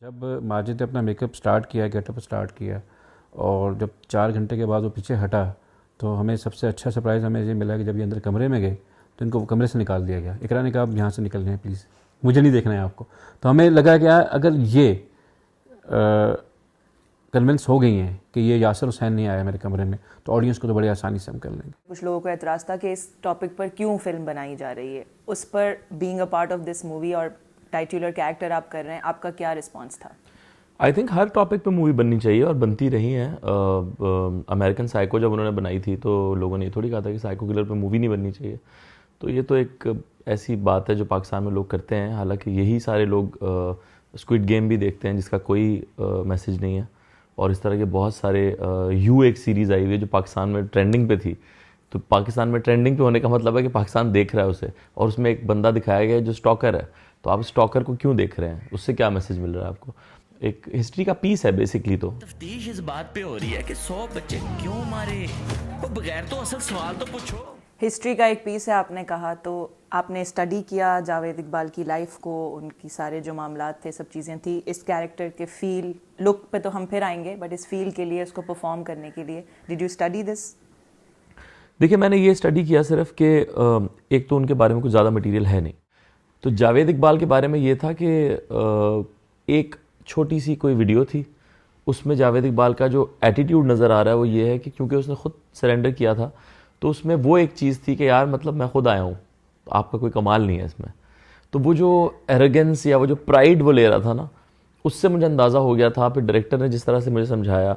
जब माजिद ने अपना मेकअप स्टार्ट किया, गेटअप स्टार्ट किया और जब 4 घंटे के बाद वो पीछे हटा, तो हमें सबसे अच्छा सरप्राइज़ हमें ये मिला कि जब ये अंदर कमरे में गए तो इनको कमरे से निकाल दिया गया। इकरा ने कहा आप यहाँ से निकल जाएँ प्लीज़, मुझे नहीं देखना है आपको। तो हमें लगा कि यार अगर ये कन्विंस हो गई हैं कि ये यासिर हुसैन नहीं आया मेरे कमरे में, तो ऑडियंस को तो बड़ी आसानी से हम कर लेंगे। कुछ लोगों को एतराज़ था कि इस टॉपिक पर क्यों फिल्म बनाई जा रही है, उस पर being a part of this movie और टाइटुलर कैरेक्टर आप कर रहे हैं, आपका क्या रिस्पॉन्स था? आई थिंक हर टॉपिक पे मूवी बननी चाहिए और बनती रही हैं। अमेरिकन साइको जब उन्होंने बनाई थी तो लोगों ने ये थोड़ी कहा था कि साइको किलर पे मूवी नहीं बननी चाहिए। तो ये तो एक ऐसी बात है जो पाकिस्तान में लोग करते हैं। हालांकि यही सारे लोग स्क्विड गेम भी देखते हैं जिसका कोई मैसेज नहीं है, और इस तरह के बहुत सारे यू एक सीरीज़ आई हुई है जो पाकिस्तान में ट्रेंडिंग पे थी। तो पाकिस्तान में ट्रेंडिंग पे होने का मतलब है कि पाकिस्तान देख रहा है उसे, और उसमें एक बंदा दिखाया गया है जो स्टॉकर है। तो आप स्टॉकर को क्यों देख रहे हैं, उससे क्या मैसेज मिल रहा है आपको? एक हिस्ट्री का पीस है बेसिकली। तो तफ्तीश इस बात पे हो रही है कि 100 बच्चे क्यों मारे, वो बगैर तो असल सवाल तो पूछो। हिस्ट्री का एक पीस है आपने कहा, तो आपने स्टडी किया जावेद इकबाल की लाइफ को, उनकी सारे जो मामलात थे, सब चीज़ें थी, इस कैरेक्टर के फील लुक पे तो हम फिर आएंगे, बट इस फील के लिए, इसको परफॉर्म करने के लिए डिड यू स्टडी दिस? देखिए, मैंने ये स्टडी किया सिर्फ कि एक तो उनके बारे में कुछ ज़्यादा मटेरियल है नहीं। तो जावेद इकबाल के बारे में ये था कि एक छोटी सी कोई वीडियो थी, उसमें जावेद इकबाल का जो एटीट्यूड नज़र आ रहा है वो ये है कि क्योंकि उसने खुद सरेंडर किया था, तो उसमें वो एक चीज़ थी कि यार मतलब मैं खुद आया हूँ, आपका कोई कमाल नहीं है इसमें। तो वो जो एरोगेंस या वो जो प्राइड वो ले रहा था ना, उससे मुझे अंदाज़ा हो गया था। फिर डायरेक्टर ने जिस तरह से मुझे समझाया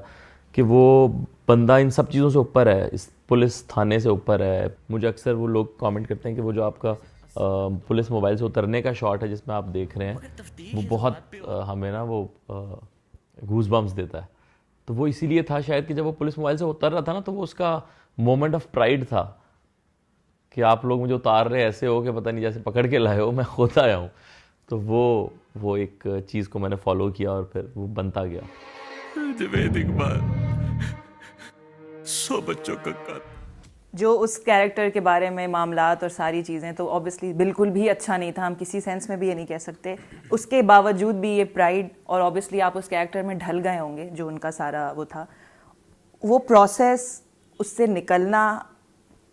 कि वो बंदा इन सब चीज़ों से ऊपर है, इस पुलिस थाने से ऊपर है। मुझे अक्सर वो लोग कमेंट करते हैं कि वो जो आपका पुलिस मोबाइल से उतरने का शॉट है जिसमें आप देख रहे हैं, वो बहुत हमें ना वो गूज बम्स देता है। तो वो इसीलिए था शायद कि जब वो पुलिस मोबाइल से उतर रहा था ना, तो वो उसका मोमेंट ऑफ प्राइड था कि आप लोग मुझे उतार रहे ऐसे हो कि पता नहीं जैसे पकड़ के लाए हो, मैं खुद आया हूँ। तो वो एक चीज़ को मैंने फॉलो किया और फिर वो बनता गया। जावेद इकबाल 100 बच्चों का कातिल। जो उस कैरेक्टर के बारे में मामलात और सारी चीज़ें, तो ऑब्वियसली बिल्कुल भी अच्छा नहीं था, हम किसी सेंस में भी ये नहीं कह सकते। उसके बावजूद भी ये प्राइड, और ऑब्वियसली आप उस कैरेक्टर में ढल गए होंगे, जो उनका सारा वो था, वो प्रोसेस, उससे निकलना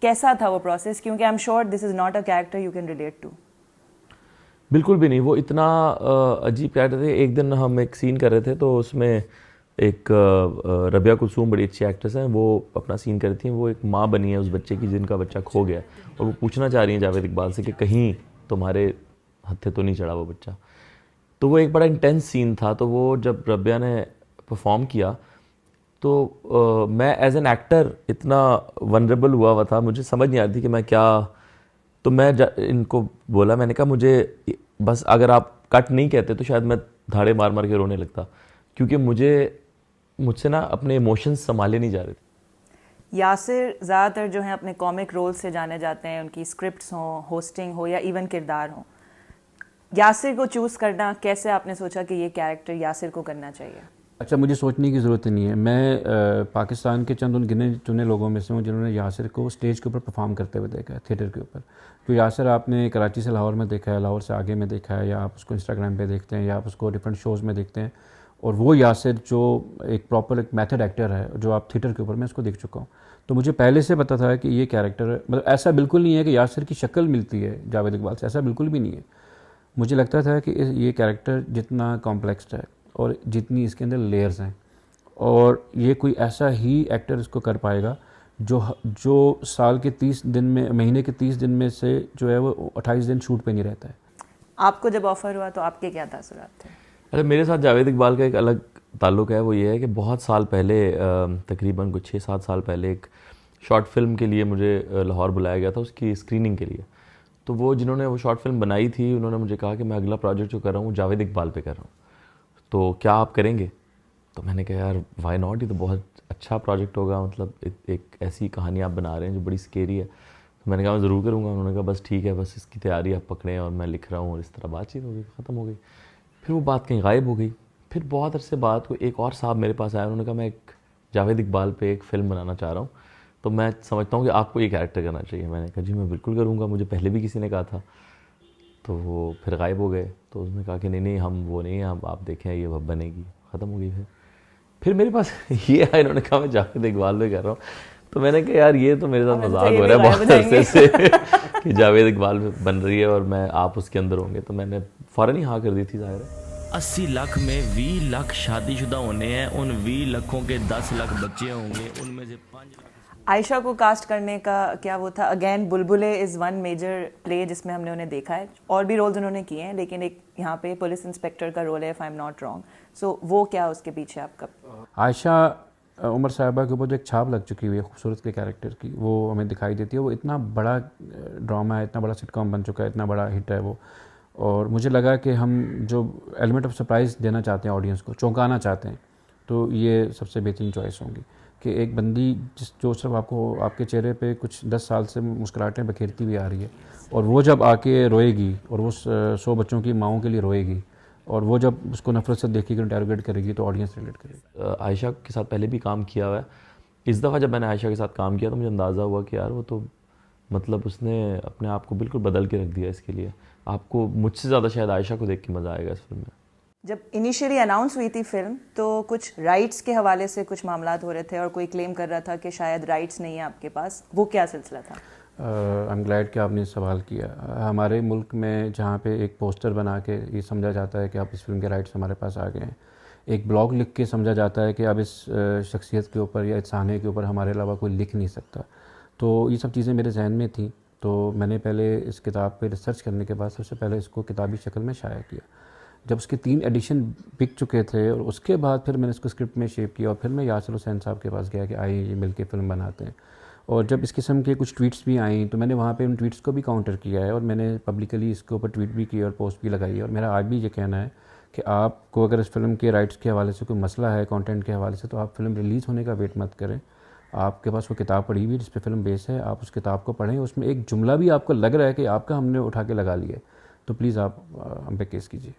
कैसा था वो प्रोसेस? क्योंकि I am sure this is not a character you can relate to. बिल्कुल भी नहीं, वो इतना अजीब कैरेक्टर थे। एक दिन हम एक सीन कर रहे थे, तो उसमें एक रबिया कुलसूम बड़ी अच्छी एक्ट्रेस हैं, वो अपना सीन कर रही थी। वो एक माँ बनी है उस बच्चे की जिनका बच्चा खो गया, और वो पूछना चाह रही हैं जावेद इकबाल से कि कहीं तुम्हारे हत्थे तो नहीं चढ़ा वो बच्चा। तो वो एक बड़ा इंटेंस सीन था। तो वो जब रबिया ने परफॉर्म किया, तो मैं एज एन एक्टर इतना वनरेबल हुआ था, मुझे समझ नहीं आ रही थी कि मैं क्या। तो मैं इनको बोला, मैंने कहा मुझे बस अगर आप कट नहीं कहते तो शायद मैं धाड़े मार मार के रोने लगता, क्योंकि मुझसे ना अपने इमोशंस संभाले नहीं जा रहे थे। यासिर ज़्यादातर जो हैं अपने कॉमिक रोल से जाने जाते हैं, उनकी स्क्रिप्ट्स हों, होस्टिंग हो या इवन किरदार हों। यासिर को चूज़ करना कैसे आपने सोचा कि ये कैरेक्टर यासिर को करना चाहिए? अच्छा, मुझे सोचने की ज़रूरत नहीं है। मैं पाकिस्तान के चंद उन गिने चुने लोगों में से हूँ जिन्होंने यासिर को स्टेज के ऊपर परफॉर्म करते हुए देखा है, थिएटर के ऊपर। तो यासिर आपने कराची से लाहौर में देखा है, लाहौर से आगे में देखा है, या आप उसको इंस्टाग्राम पे देखते हैं, या आप उसको डिफरेंट शोज़ में देखते हैं। और वो यासिर जो एक प्रॉपर एक मेथड एक्टर है, जो आप थिएटर के ऊपर, मैं उसको देख चुका हूँ। तो मुझे पहले से पता था कि ये कैरेक्टर, मतलब ऐसा बिल्कुल नहीं है कि यासिर की शक्ल मिलती है जावेद इकबाल से, ऐसा बिल्कुल भी नहीं है। मुझे लगता था कि ये कैरेक्टर जितना कॉम्प्लेक्स है और जितनी इसके अंदर लेयर्स हैं, और ये कोई ऐसा ही एक्टर इसको कर पाएगा जो साल के 30 दिन में, महीने के 30 दिन में से जो है वो 28 दिन शूट पे नहीं रहता है। आपको जब ऑफ़र हुआ तो आपके क्या तासुरात थे? अरे मेरे साथ जावेद इकबाल का एक अलग ताल्लुक़ है। वो ये है कि बहुत साल पहले, तकरीबन कुछ 6-7 साल पहले, एक शॉर्ट फिल्म के लिए मुझे लाहौर बुलाया गया था, उसकी स्क्रीनिंग के लिए। तो वो जिन्होंने वो शॉर्ट फिल्म बनाई थी, उन्होंने मुझे कहा कि मैं अगला प्रोजेक्ट जो कर रहा हूँ जावेद इकबाल पे कर रहा हूँ, तो क्या आप करेंगे? तो मैंने कहा यार वाई नॉट, ये तो बहुत अच्छा प्रोजेक्ट होगा, मतलब एक ऐसी कहानी आप बना रहे हैं जो बड़ी स्केरी है। तो मैंने कहा मैं ज़रूर करूँगा। उन्होंने कहा बस ठीक है, बस इसकी तैयारी आप पकड़ें और मैं लिख रहा हूँ। और इस तरह बातचीत हो गई, ख़त्म हो गई। फिर वो बात कहीं गायब हो गई। फिर बहुत अरसे बाद को एक और साहब मेरे पास आया, उन्होंने कहा मैं एक जावेद इकबाल पे एक फ़िल्म बनाना चाह रहा हूँ, तो मैं समझता हूँ कि आपको ये कैरेक्टर करना चाहिए। मैंने कहा जी मैं बिल्कुल करूँगा, मुझे पहले भी किसी ने कहा था। तो वो फिर गायब हो गए। तो उसने कहा कि नहीं नहीं हम वो नहीं हैं, आप देखें ये अब बनेगी, ख़त्म हो गई। फिर मेरे पास ये आया, इन्होंने कहा मैं जावेद इकबाल पे कर रहा हूँ। तो मैंने कहा यार ये तो मेरे साथ मजाक हो रहा है बहुत अरसे से कि जावेद इकबाल बन रही है और मैं आप उसके अंदर होंगे। तो मैंने फ़ौरन ही हाँ कर दी थी। ज़ाहिर है 80 लाख में 20 लाख शादीशुदा होने हैं, उन 20 लाखों के 10 लाख बच्चे होंगे, उनमें से 5 लाख। आयशा को कास्ट करने का क्या वो था? अगेन बुलबुले इज़ वन मेजर प्ले जिसमें हमने उन्हें देखा है, और भी रोल्स उन्होंने किए हैं, लेकिन एक यहाँ पे पुलिस इंस्पेक्टर का रोल है if I am not wrong. So वो क्या उसके पीछे आपका? आयशा उमर साहिबा के ऊपर जो एक छाप लग चुकी हुई है खूबसूरत के कैरेक्टर की, वो हमें दिखाई देती है। वो इतना बड़ा ड्रामा है, इतना बड़ा सिटकॉम बन चुका है, इतना बड़ा हिट है वो। और मुझे लगा कि हम जो एलिमेंट ऑफ सरप्राइज़ देना चाहते हैं ऑडियंस को, चौंकाना चाहते हैं, तो ये सबसे बेहतरीन चॉइस होंगी कि एक बंदी जो सिर्फ आपको आपके चेहरे पे कुछ 10 साल से मुस्कुराहटें बखेरती हुई आ रही है, और वो जब आके रोएगी और वो 100 बच्चों की माँओं के लिए रोएगी, और वो जब उसको नफरत से देखेगी, इंटरोगेट करेगी, तो ऑडियंस रिलेट करेगी। आयशा के साथ पहले भी काम किया हुआ है। इस दफ़ा जब मैंने आयशा के साथ काम किया तो मुझे अंदाज़ा हुआ कि यार वो तो मतलब उसने अपने आप को बिल्कुल बदल के रख दिया इसके लिए। आपको मुझसे ज़्यादा शायद आयशा को देख के मज़ा आएगा इस फिल्म में। जब इनिशियली अनाउंस हुई थी फिल्म तो कुछ राइट्स के हवाले से कुछ मामलात हो रहे थे और कोई क्लेम कर रहा था कि शायद राइट्स नहीं है आपके पास, वो क्या सिलसिला था? आई एम ग्लैड कि आपने सवाल किया। हमारे मुल्क में जहाँ पे एक पोस्टर बना के ये समझा जाता है कि आप इस फिल्म के राइट्स हमारे पास आ गए हैं, एक ब्लॉग लिख के समझा जाता है कि अब इस शख्सियत के ऊपर या इस साने के ऊपर हमारे अलावा कोई लिख नहीं सकता। तो ये सब चीज़ें मेरे जहन में थी, तो मैंने पहले इस किताब पे रिसर्च करने के बाद सबसे पहले इसको किताबी शक्ल में शाया किया। जब उसके 3 एडिशन बिक चुके थे और उसके बाद फिर मैंने इसको स्क्रिप्ट में शेप किया, और फिर मैं यासिर हुसैन साहब के पास गया कि आइए मिल के फ़िल्म बनाते हैं। और जब इस किस्म के कुछ ट्वीट्स भी आई तो मैंने वहाँ पे उन ट्वीट्स को भी काउंटर किया है, और मैंने पब्लिकली इसके ऊपर ट्वीट भी किया और पोस्ट भी लगाई है। और मेरा आज भी ये कहना है कि आपको अगर इस फिल्म के राइट्स के हवाले से कोई मसला है, कंटेंट के हवाले से, तो आप फिल्म रिलीज़ होने का वेट मत करें। आपके पास वो किताब पड़ी हुई है जिस पे फिल्म बेस है, आप उस किताब को पढ़ें, उसमें एक जुमला भी आपको लग रहा है कि आपका हमने उठा के लगा लिया है, तो प्लीज़ आप हम पे केस कीजिए।